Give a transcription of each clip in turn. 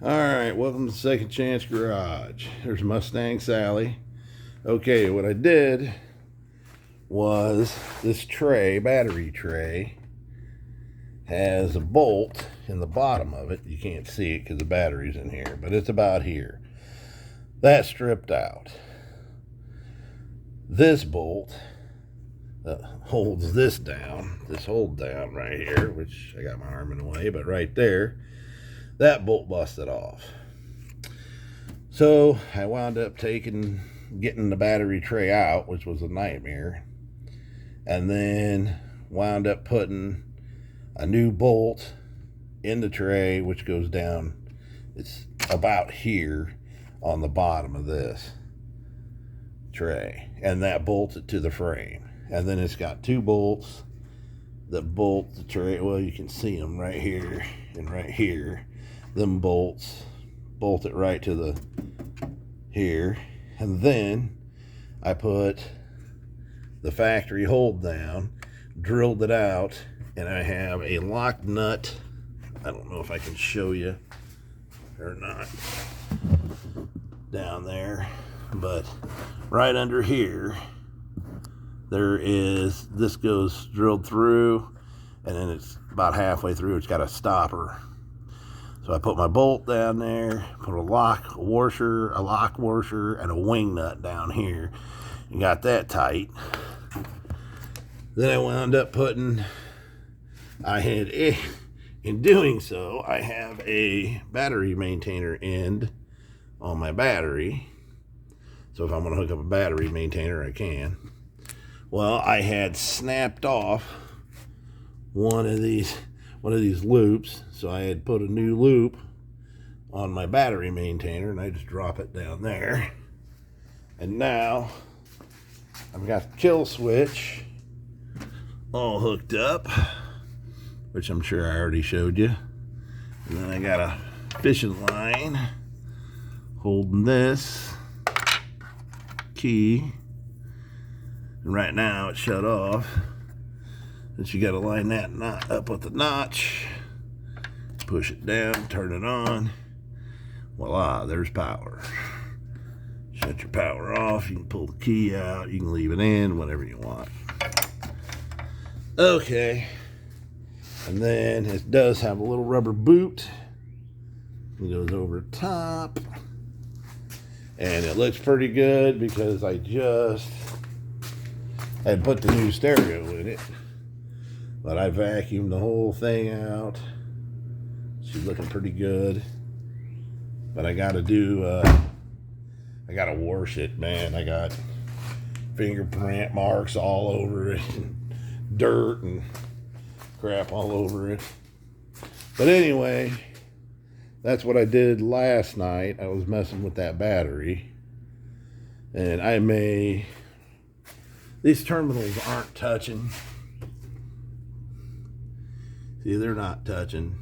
Alright, welcome to Second Chance Garage. There's Mustang Sally. Okay, what I did was this tray, battery tray, has a bolt in the bottom of it. You can't see it because the battery's in here, but it's about here. That's stripped out. This bolt holds this down, this hold down right here, which I got my arm in the way, but right there, that bolt busted off. So I wound up getting the battery tray out, which was a nightmare, and then wound up putting a new bolt in the tray, which goes down, it's about here on the bottom of this tray, and that bolts it to the frame. And then it's got two bolts that bolt the tray. Well, you can see them right here and right here. Them bolts bolt it right to the here, and then I put the factory hold down, drilled it out, and I have a lock nut. I don't know if I can show you or not down there, but right under here there is, this goes drilled through, and then it's about halfway through, it's got a stopper. So I put my bolt down there, put a lock washer, and a wing nut down here, and got that tight. Then I wound up putting, in doing so, I have a battery maintainer end on my battery. So if I'm gonna hook up a battery maintainer, I can. Well, I had snapped off one of these loops, so I had put a new loop on my battery maintainer, and I just drop it down there. And now I've got the Killswitch all hooked up, which I'm sure I already showed you. And then I got a fishing line holding this key, and right now it's shut off. But you got to line that knot up with the notch, push it down, turn it on. Voila, there's power. Shut your power off, you can pull the key out, you can leave it in, whatever you want. Okay, and then it does have a little rubber boot. It goes over the top, and it looks pretty good because I just had put the new stereo in it. But I vacuumed the whole thing out. She's looking pretty good. But I gotta wash it, man. I got fingerprint marks all over it, and dirt and crap all over it. But anyway, that's what I did last night. I was messing with that battery. And these terminals aren't touching. See, they're not touching,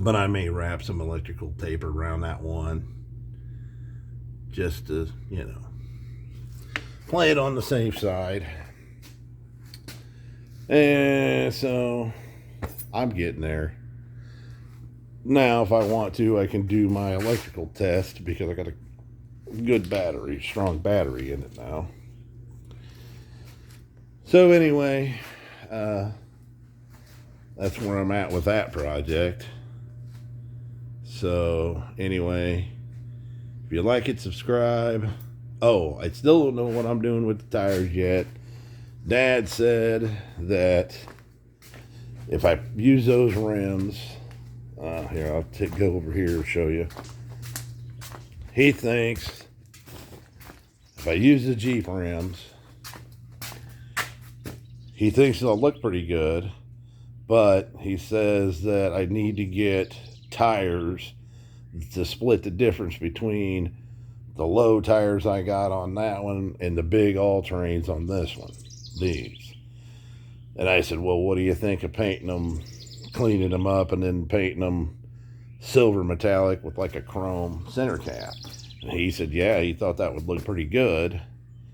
but I may wrap some electrical tape around that one just to, play it on the safe side. And so I'm getting there. Now, if I want to, I can do my electrical test because I got a good battery, strong battery in it now. So anyway, that's where I'm at with that project. So anyway, if you like it, subscribe. Oh, I still don't know what I'm doing with the tires yet. Dad said that if I use those rims, here, I'll go over here and show you. He thinks if I use the Jeep rims, he thinks they'll look pretty good. But he says that I need to get tires to split the difference between the low tires I got on that one and the big all-terrains on this one, these. And I said, well, what do you think of painting them, cleaning them up, and then painting them silver metallic with like a chrome center cap? And he said, yeah, he thought that would look pretty good,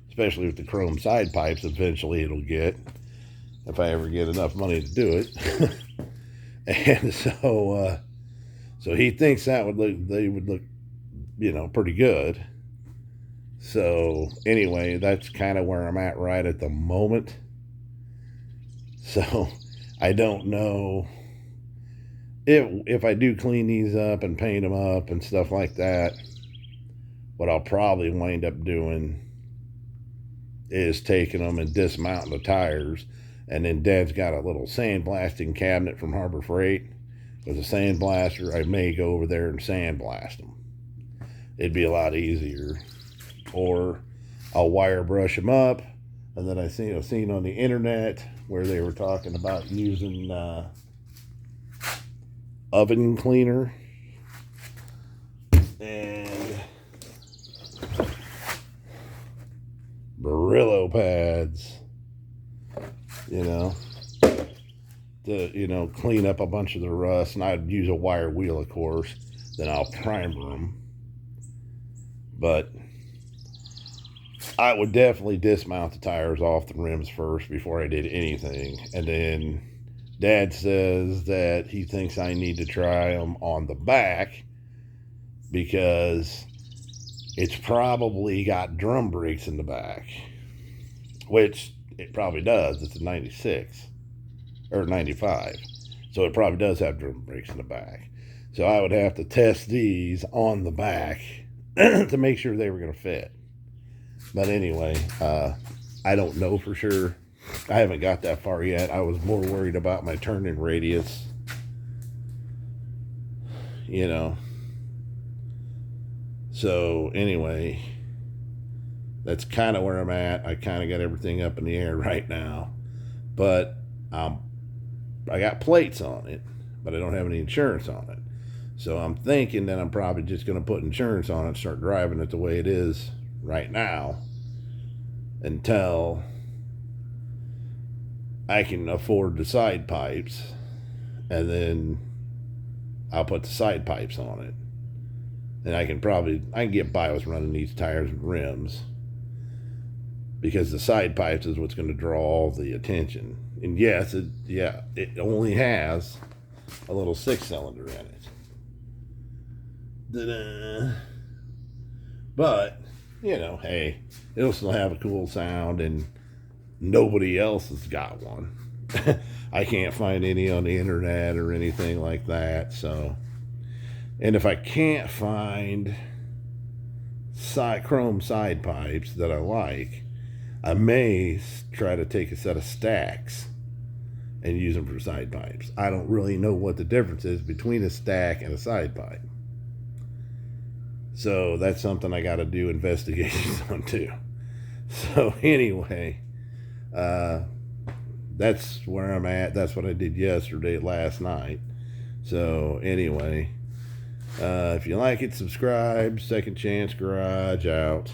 especially with the chrome side pipes eventually it'll get, if I ever get enough money to do it. And so So he thinks they would look, pretty good. So anyway, that's kind of where I'm at right at the moment. So I don't know if I do clean these up and paint them up and stuff like that. What I'll probably wind up doing is taking them and dismounting the tires. And then Dad's got a little sandblasting cabinet from Harbor Freight with a sandblaster. I may go over there and sandblast them. It'd be a lot easier. Or I'll wire brush them up. And then I seen on the internet where they were talking about using oven cleaner and Brillo pads, to clean up a bunch of the rust. And I'd use a wire wheel, of course. Then I'll primer them. But I would definitely dismount the tires off the rims first before I did anything. And then Dad says that he thinks I need to try them on the back because it's probably got drum brakes in the back, which it probably does. It's a 96 or 95. So it probably does have drum brakes in the back. So I would have to test these on the back to make sure they were going to fit. But anyway, I don't know for sure. I haven't got that far yet. I was more worried about my turning radius. So anyway, that's kind of where I'm at. I kind of got everything up in the air right now. But I got plates on it, but I don't have any insurance on it. So I'm thinking that I'm probably just going to put insurance on it and start driving it the way it is right now until I can afford the side pipes, and then I'll put the side pipes on it. And I can get by with running these tires and rims because the side pipes is what's going to draw all the attention. And yes, it only has a little 6-cylinder in it. Ta-da. But hey, it'll still have a cool sound, and nobody else has got one. I can't find any on the internet or anything like that. So, and if I can't find chrome side pipes that I like, I may try to take a set of stacks and use them for side pipes. I don't really know what the difference is between a stack and a side pipe. So that's something I got to do investigations on too. So anyway, that's where I'm at. That's what I did last night. So anyway, if you like it, subscribe. Second Chance Garage out.